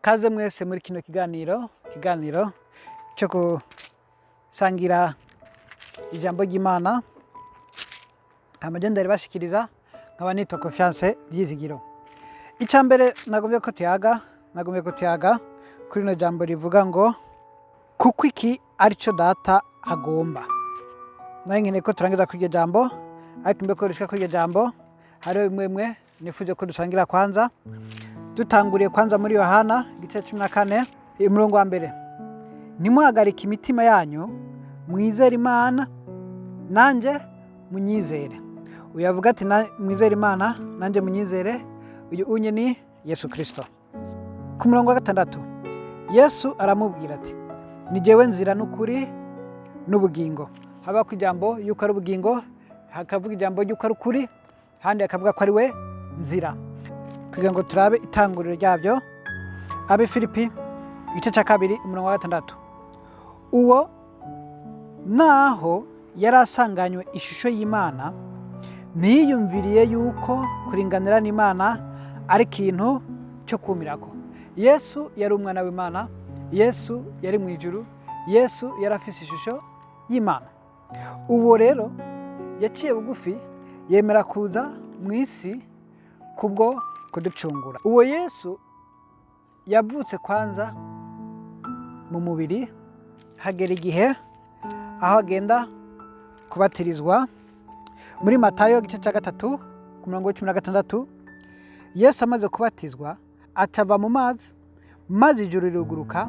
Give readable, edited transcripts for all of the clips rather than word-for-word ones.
Kaze mwese muri kino kiganiro cyo gusangira ijambo ry'Imana amajenda ari bashikiriza nkaba nitwa Confiance Vyizigiro. Icambere nagomye ko tuyaga kuri no jambo rivuga ngo kuko iki arico data agomba. Nanyene ko turangiza kuri iryo jambo ariko mbeko rishika kuri iryo jambo hariho bimwe nifuje ko dusangira kwanza. Dutanguriye kwanza muri Yohana igice 14 umurongo wa mbere. Nimuhagarike imitima yanyu mwizere Imana nanje munyizere. Uyavuga ati mwizere Imana nanje munyizere, uyu unye ni Yesu Kristo. Ku murongo wa 6 Yesu aramubwira ati ni jewe nzira n'ukuri n'ubugingo. Haba ku ijambo yuko ari ubugingo, hakavuga ijambo yuko ari ukuri, handi akavuga ko ari we nzira. Kugira ngo turabe itanguriro ryabyo. Abe Filipi igice cya 2 umurongo wa 6. Uwo naho yarasanganywe ishusho y'Imana ntiyumviriye yuko kuringanira n'Imana ari ikintu cyo kumirako. Yesu yari umwana w'Imana, Yesu yari mu ijuru, Yesu yarafise ishusho y'Imana. Uwo rero yaciye bugufi yemera kuza mu isi kubwo kuducungura. Uwo Yesu yavutse kwanza mu mubiri, hagera igihe aho agenda kubatirizwa. Muri Matayo igice cya 3 ku murongo wa 16 Yesu amaze kubatizwa acava mu mazi, maze ijuru riruguruka,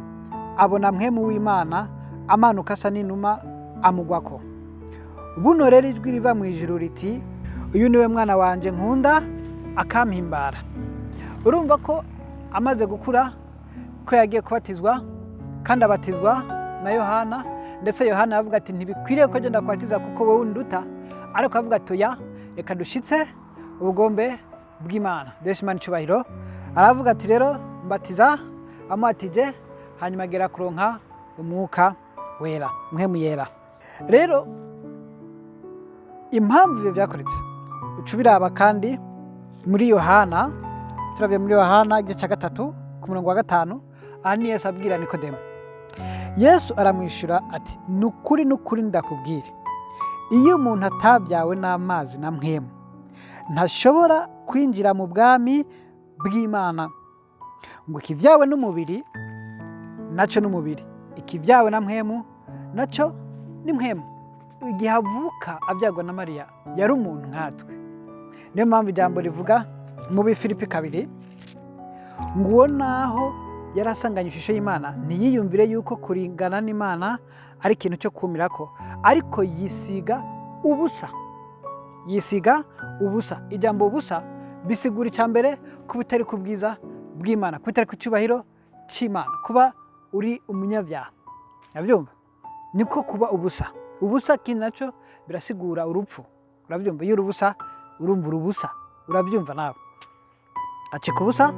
abona mpwemu w'Imana amanuka asa n'inuma amugwako. Buno rero ijwi riva mu ijuru riti uyu niwe mwana wanje nkunda akampimbara. Urumva ko amaze gukura ko yagiye kubatizwa kandi abatizwa na Yohana, ndetse Yohana avuga ati ntibikwiriye ko genda kubatiza kuko wowe unduta, ariko avuga ati oya reka dushitse ubugombe bw'Imana. Deshimana cyubahiro aravuga ati rero mbatiza amuhatije hanyuma agera kuronka umwuka wera, mpwemu yera. Rero impamvu ibyo byakoretse ucubiraba kandi muri Yohana, turavye muri Yohana igice cya 3 ku murongo wa 5 ani Yesu abwira Nikodemo. Yesu aramwishura ati nukuri ndakubwire, iyo umuntu atabyawe n'amazi na mpwemu ntashobora kwinjira mu bwami bw'Imana. Ngo ikivyawe n'umubiri naco n'umubiri, ikivyawe na mpwemu naco ni mpwemu. Igihe avuka abyagwa na Mariya yari umuntu nkatwe. Niyo mpamvu ijambo rivuga mu Filipi 2 ngo uwo naho yarasanganye ishusho y'Imana ntiyiyumvire yuko kuringana n'Imana ari ikintu cyo kumirako, ariko yisiga ubusa. Ijambo ubusa bisigura icambere kuba utari ku bwiza bw'Imana, kuba utari ku cyubahiro cy'Imana, kuba uri umunyabyaha. Abyumva niko kuba ubusa kindi naco birasigura urupfu. Urabyumva iyo urubusa urumva urubusa, urabyumva nawe. Acika ubusa,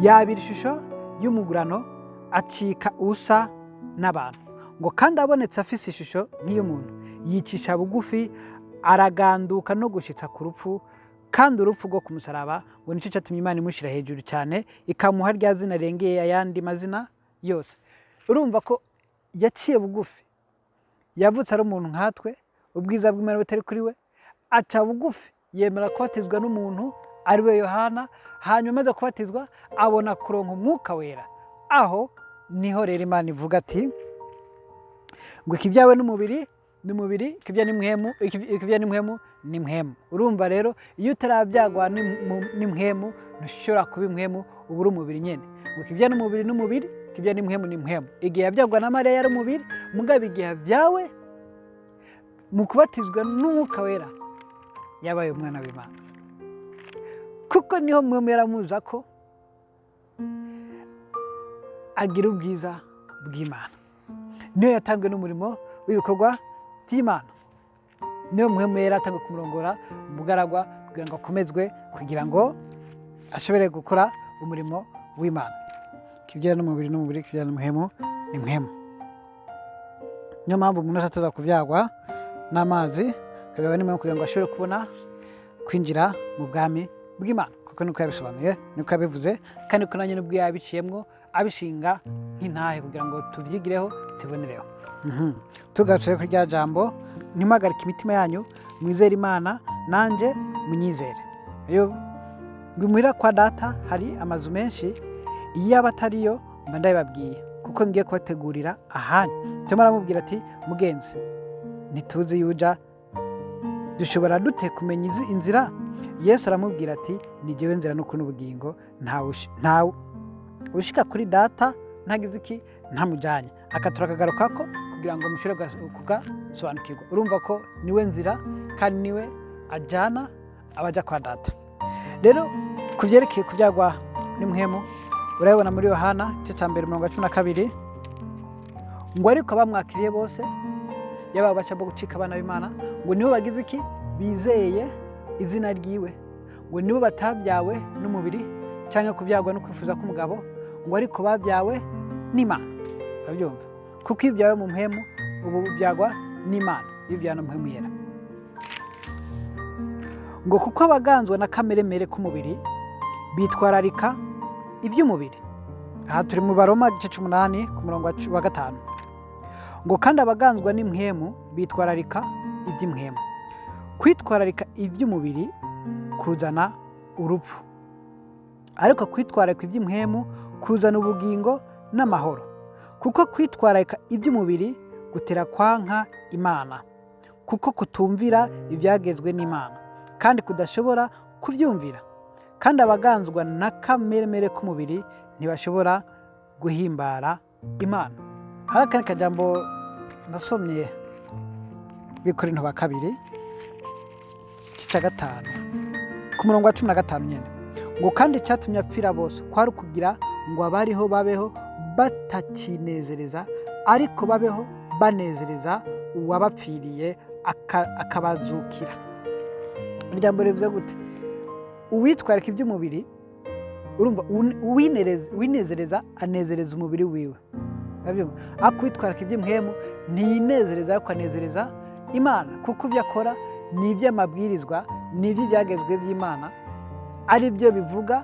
yabira ishusho y'umugurano, acika usa n'abantu. Ngo kandi abonetse afise ishusho nk'iy'umuntu yicisha bugufi, araganduka no gushitsa ku rupfu, kandi urupfu rwo kumusaraba ngo nico cyatumye Imana imushira hejuru cyane ikamuha rya zina rengeye ayandi mazina yose. Urumva ko yaciye bugufi, yavutse ari umuntu nkatwe, ubwiza bw'Imana butari kuri we, aca bugufi yemera kubatizwa n'umuntu ari we Yohana, hanyuma amaze kubatizwa abona kuronka umwuka wera. Aho niho rero Imana ivuga ati ngo ikivyawe n'umubiri n'umubiri, ikivya n'impwemu ni mpwemu. Urumva rero iyo utarabyagwa n'impwemu ntushobora kuba impwemu, ubu uri umubiri nyene. Ngo ikivya n'umubiri n'umubiri, ikivya n'impwemu ni mpwemu. Igihe yabyagwa na Mariya yari umubiri, mugabo igihe yavyawe mu kubatizwa n'umwuka wera yabaye umwana w'Imana. Kuko niho mpwemu yaramuza ko agira ubwiza bw'Imana. Niyo yatanzwe n'umurimo w'ibikorwa by'Imana. Niyo mpwemu yera atanga kumurongora umugaragwa kugira ngo akomezwe, kugira ngo ashobore gukora umurimo w'Imana. Kibyara n'umubiri, kibyara n'umuhemu ni mpwemu. Niyo mpamvu umuntu ataza kubyagwa n'amazi, akabyagwa n'umuhemu kugira ngo ashobore kubona kwinjira mu bwami bw'Imana. Kuko niko yabisobanuye, niko yabivuze, kandi ko nanjye nubwo yabiciyemwo abishinga nk'intahe kugira ngo tubyigireho tubonereho. Tugarutse kuri rya jambo, ntimuhagarike imitima yanyu, mwizere Imana nanjye munyizere. Muhira kwa data hari amazu menshi, iyo aba atariyo mba ndabibabwiye, kuko ngiye kubategurira ahanyu. Turimo aramubwira ati mugenzi, ntituzi yuja, dushobora dute kumenya inzira? Yesu aramubwira ati ni jyewe nzira n'ukuri n'ubugingo, ntawe ushika kuri data ntagize iki ntamujyanye. Akagaruka ko kugira ngo mushobore kugasobanukirwa. Urumva ko niwe nzira kandi niwe ajyana abajya kwa data. Rero ku byerekeye kubyagwa n'impwemu, urabibona muri Yohana igice cya 1:12, ngo ariko abamwakiriye bose, yaba baca bo gucika abana b'Imana, ngo nibo bagize iki bizeye izina ryiwe, ngo nibo batabyawe n'umubiri cyangwa kubyagwa no kwifuza k'umugabo, ngo ariko babyawe n'Imana. Urabyumva? Kuko iyo byawe mu mpwemu, ubu byagwa n'Imana, iyo byawe n'umuhemu yera. Ngo kuko abaganzwa na kameremere k'umubiri bitwararika iby'umubiri. Aha turi mu Baroma igice 8 ku murongo wa 5. Ngo kandi abaganzwa n'impwemu bitwararika iby'impwemu. Kwitwararika iby'umubiri kuzana urupfu, ariko kwitwararika iby'impwemu kuzana ubugingo n'amahoro. Kuko kwitwararika iby'umubiri gutera kwanka Imana, kuko kutumvira ibyagezwe n'Imana, kandi kudashobora kubyumvira. Kandi abaganzwa na kameremere k'umubiri ntibashobora guhimbara Imana. Hari akandi kajambo nasomye Bikorinto ba 2 igice 5 ku murongo wa 15 nyene, ngo kandi icyatumye apfira bose kwari kugira ngo abariho babeho batakinezereza, ariko babeho banezereza uwabapfiriye akabazukira. Ijambo rivuze gute? Uwitwarika iby'umubiri, urumva winezereza anezereza umubiri wiwe. Akwitwarika iby'impwemu ntiyinezereza, ariko anezereza Imana, kuko ibyo akora ni iby'amabwirizwa, ni iby'ibyagezwe by'Imana, ari byo bivuga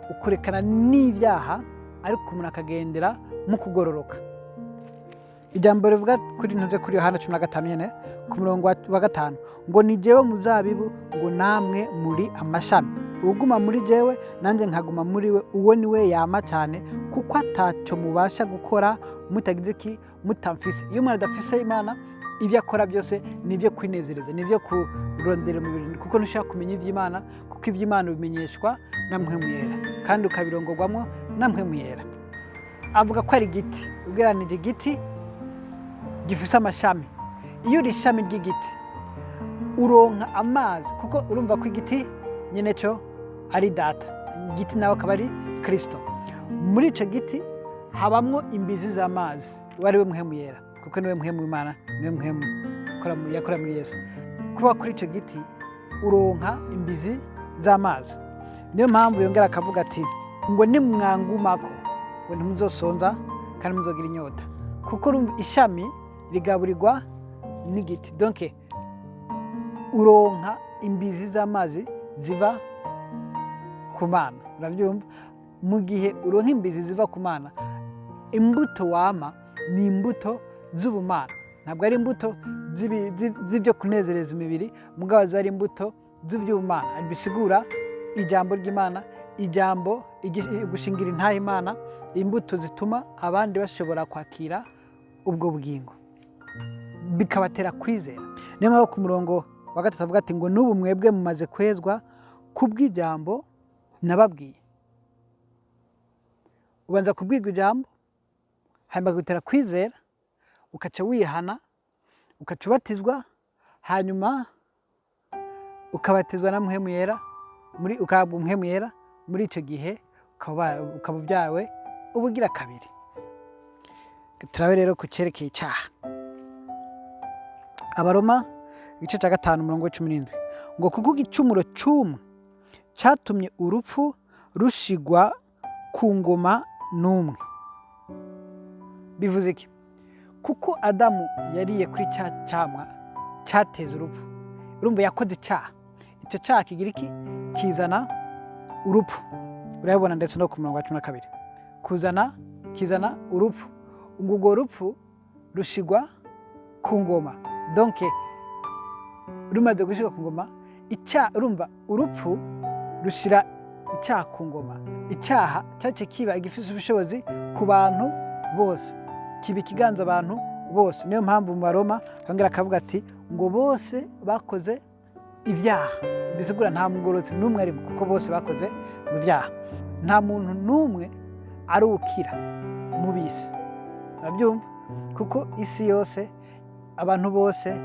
ukurekana n'ibyaha, ariko umuntu akagendera mu kugororoka. Ijambo rivuga kuri Yohana 15 nyene ku murongo wa 5, ngo ni jyewe muzabibu, ngo namwe muri amashami. Uguma muri jyewe nanjye nkaguma muri we, uwo ni we yama cyane, kuko atacyo mubasha gukora mutagize iki mutamfise. Iyo umuntu adafise Imana, ibyo akora byose ni ibyo kwinezereza, ni ibyo kurondera umubiri, kuko ntushaka kumenya iby'Imana, kuko iby'Imana bimenyeshwa na mpwemu yera, kandi ukabirongorwamo na mpwemu yera. Avuga ko ari igiti, ubwiranije igiti gifise amashami. Iyo uri ishami ry'igiti uronka amazi, kuko urumva ko igiti nyene cyo ari data, igiti nawe akaba ari Kristo. Muri ico giti habamwo imbizi z'amazi, wari we mpwemu yera, kuko niwe mpwemu w'Imana, niwe mpwemu yakora muri Yesu. Kuba kuri ico giti uronka imbizi z'amazi. Niyo mpamvu yongera akavuga ati ngo nimwangumako, ngo ntimuzosonza kandi muzogira inyota, kuko ishami rigaburirwa n'igiti. Donc uronka imbizi z'amazi ziva ku Mana. Urabyumva? Mu gihe uronka imbizi ziva ku Mana, imbuto wama ni imbuto z'ubumana, ntabwo ari imbuto z'ibyo kunezereza imibiri, mugabo zari imbuto z'iby'ubumana. Bisigura ijambo ry'Imana, ijambo gushingira intahe Imana, imbuto zituma abandi bashobora kwakira ubwo bugingo, bikabatera kwizera. Niyo mpamvu ku murongo wa 3 avuga ati ngo n'ubu mwebwe mumaze kwezwa kubw'ijambo nababwiye. Ubanza kubwirwa ijambo, hanyuma gutera kwizera, ukaca wihana, ukaca ubatizwa, hanyuma ukabatizwa na mpwemu yera, ukahabwa mpwemu yera. Muri icyo gihe ukaba ubyawe ubugira kabiri. turabe rero ku cyerekeye icyaha. Abaroma igice cya 5:17 ngo kuko igicumuro cy'umwe cyatumye urupfu rushigwa ku ngoma n'umwe. Bivuze iki? Kuko Adamu yariye kuri cya cyamwa cyateza urupfu, urumva yakoze icyaha. Icyo cyaha kigira iki? Kizana urupfu. Urabibona ndetse no ku murongo wa 12 kizana urupfu. Urwo rupfu rushigwa ku ngoma. Donc rumaze gushigwa ku ngoma, urumva urupfu rushira icyaha ku ngoma. Icyaha cyace kiba igifise ubushobozi ku bantu bose, kiba ikiganza abantu bose. Niyo mpamvu mu Baroma hongera akavuga ati ngo bose bakoze ibyaha. Bisigura nta mugororotsi n'umwe arimo, kuko bose bakoze ibyaha. Nta muntu n'umwe arukira mu bisi. Urabyumva? Kuko isi yose, abantu bose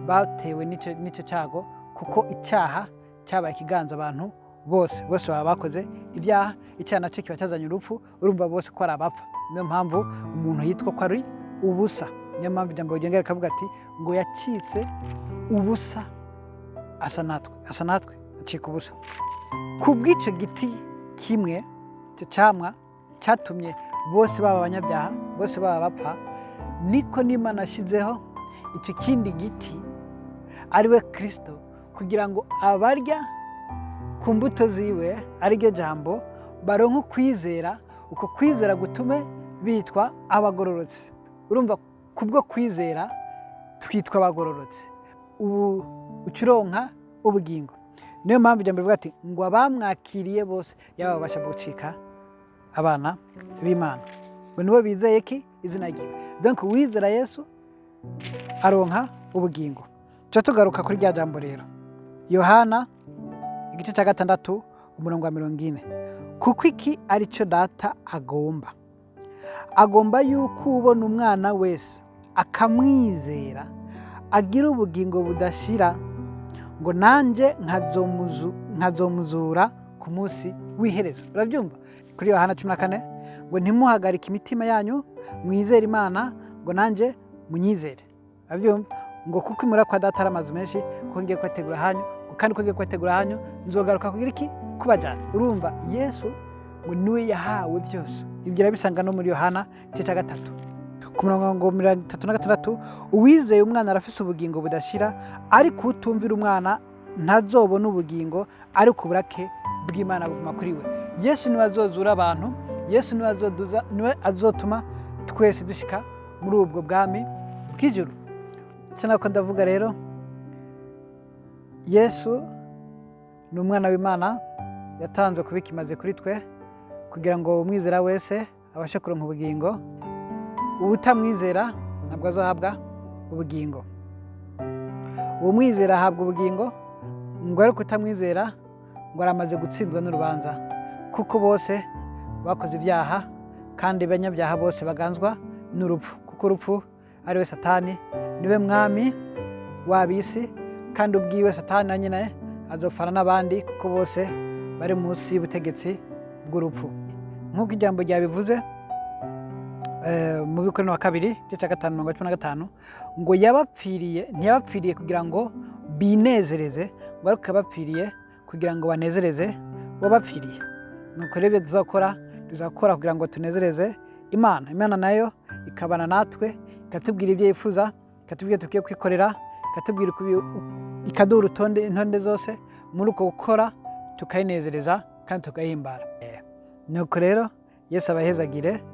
batewe n'icyo cyago, kuko icyaha cyabaye ikiganza abantu bose baba bakoze ibyaha. Icyaha nacyo kiba cyazanye urupfu, urumva bose ko ari abapfa. Niyo mpamvu umuntu yitwa ko ari ubusa. Niyo mpamvu ijambo ryongera rikavuga ati ngo yacitse ubusa asa natwe acika ubusa. Ku bw'icyo giti kimwe, icyo cyamwa cyatumye bose baba abanyabyaha, bose baba bapfa, niko n'Imana ashyizeho icyo kindi giti ari we Kristo, kugira ngo abarya ku mbuto ziwe ariryo jambo baronke ukwizera, uko kwizera gutume bitwa abagororotsi. Urumva kubwo kwizera twitwa abagororotsi, ubu ukironka ubugingo. Niyo mpamvu ijambo rivuga ati ngo abamwakiriye bose yaba babasha gucika abana b'Imana, ngo nibo bizeye ki? Izina ryiwe. Donc wizera Yesu aronka ubugingo. Cyo tugaruka kuri rya jambo rero, Yohana igice cya 6 umurongo wa 40. Kuko iki ari cyo data agomba yuko ubona umwana wese akamwizera agira ubugingo budashira, ngo nanjye nkazomuzura ku munsi w'iherezo. Urabyumva? Kuri Yohana 14 ngo ntimuhagarike imitima yanyu, mwizere Imana, ngo nanjye munyizere. Urabyumva? Ngo kuko imura kwa data ari amazu menshi, kuko ngiye kwategura hanyu, kandi ko ngiye kwategura hanyu nzogaruka kugira iki? Kubajyana. Urumva Yesu ngo niwe yahawe byose. Ibyo bisanga no muri Yohana igice cya 3 ku murongo 36, uwizeye umwana arafise ubugingo budashira, ariko utumvira umwana ntazobona ubugingo, ariko uburake bw'Imana buguma kuri we. Yesu niwe azozura abantu, Yesu niwe azotuma twese dushika muri ubwo bwami bw'ijuru. Nako ndavuga rero, Yesu ni umwana w'Imana, yatanzwe kubika imaze kuri twe, kugira ngo umwizera wese abashe kuronka ubugingo. Utamwizera ntabwo azahabwa ubugingo. Uwo mwizera ahabwa ubugingo, ngo ariko utamwizera ngo aramaze gutsindwa n'urubanza, kuko bose bakoze ibyaha, kandi abanyabyaha bose baganzwa n'urupfu. Kuko urupfu ari we Satani, niwe mwami w'abisi, kandi ubwiwe Satani na nyine azopfana n'abandi, kuko bose bari munsi y'ubutegetsi bw'urupfu. Nk'uko ijambo ryabivuze mu Bikorino wa 2 igice cya 5:15 ngo ntiyabapfiriye kugira ngo binezereze, ngo ariko yabapfiriye kugira ngo banezereze wabapfiriye. Nuko rero tuzakora kugira ngo tunezereze Imana. Imana nayo ikabana natwe, ikatubwira ibyo yifuza, ikatubwira tugiye kwikorera, ikatubwira ikaduha urutonde, intonde zose muri uko gukora tukayinezereza kandi tugahimbara. Nuko rero Yesu abahezagire.